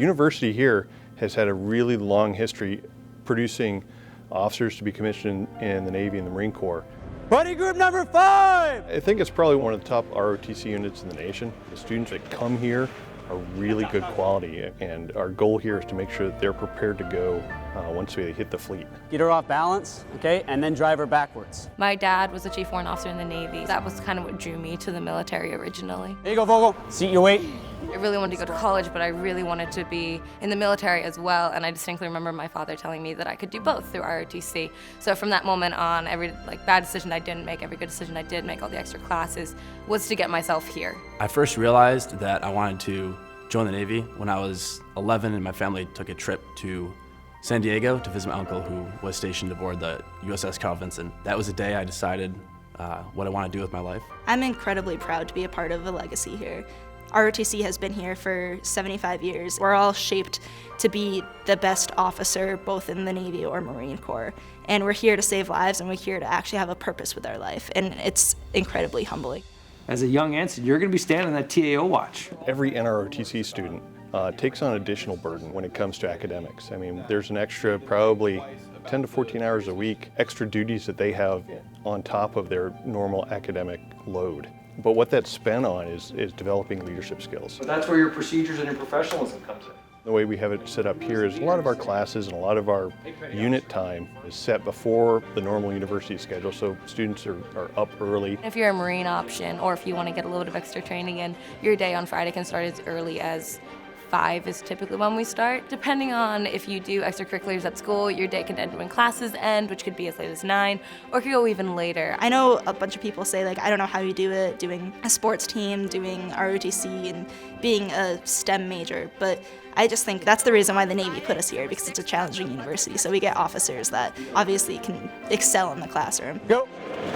university here has had a really long history producing officers to be commissioned in the Navy and the Marine Corps. Buddy group number 5! I think it's probably one of the top ROTC units in the nation. The students that come here are really good quality, and our goal here is to make sure that they're prepared to go once we hit the fleet. Get her off balance, okay, and then drive her backwards. My dad was a chief warrant officer in the Navy. That was kind of what drew me to the military originally. There you go, Vogel. Seat your weight. I really wanted to go to college, but I really wanted to be in the military as well, and I distinctly remember my father telling me that I could do both through ROTC. So from that moment on, every bad decision I didn't make, every good decision I did make, all the extra classes, was to get myself here. I first realized that I wanted to join the Navy when I was 11 and my family took a trip to San Diego to visit my uncle who was stationed aboard the USS Carl Vinson. That was the day I decided what I want to do with my life. I'm incredibly proud to be a part of a legacy here. ROTC has been here for 75 years. We're all shaped to be the best officer both in the Navy or Marine Corps. And we're here to save lives, and we're here to actually have a purpose with our life. And it's incredibly humbling. As a young ensign, you're going to be standing that TAO watch. Every NROTC student takes on additional burden when it comes to academics. I mean, there's an extra probably 10 to 14 hours a week, extra duties that they have on top of their normal academic load. But what that's spent on is developing leadership skills. But that's where your procedures and your professionalism comes in. The way we have it set up here is a lot of our classes and a lot of our unit time is set before the normal university schedule, so students are up early. If you're a Marine option, or if you want to get a little bit of extra training in, your day on Friday can start as early as 5 is typically when we start. Depending on if you do extracurriculars at school, your day can end when classes end, which could be as late as 9, or it could go even later. I know a bunch of people say, I don't know how you do it, doing a sports team, doing ROTC, and being a STEM major, but I just think that's the reason why the Navy put us here, because it's a challenging university, so we get officers that obviously can excel in the classroom. Go!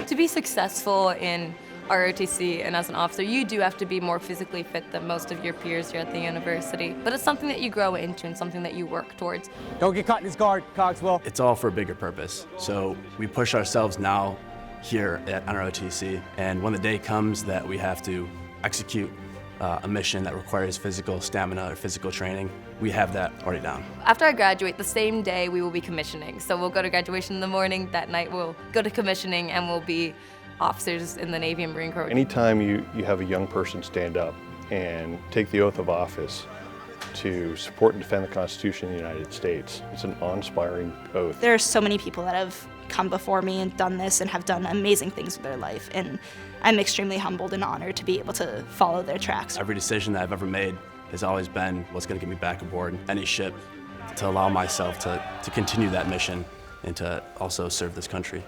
To be successful in ROTC and as an officer, you do have to be more physically fit than most of your peers here at the university. But it's something that you grow into and something that you work towards. Don't get caught in his guard, Cogswell. It's all for a bigger purpose. So we push ourselves now here at NROTC, and when the day comes that we have to execute a mission that requires physical stamina or physical training, we have that already down. After I graduate, the same day we will be commissioning. So we'll go to graduation in the morning, that night we'll go to commissioning, and we'll be officers in the Navy and Marine Corps. Anytime you have a young person stand up and take the oath of office to support and defend the Constitution of the United States, it's an awe-inspiring oath. There are so many people that have come before me and done this and have done amazing things with their life, and I'm extremely humbled and honored to be able to follow their tracks. Every decision that I've ever made has always been what's going to get me back aboard any ship to allow myself to continue that mission and to also serve this country.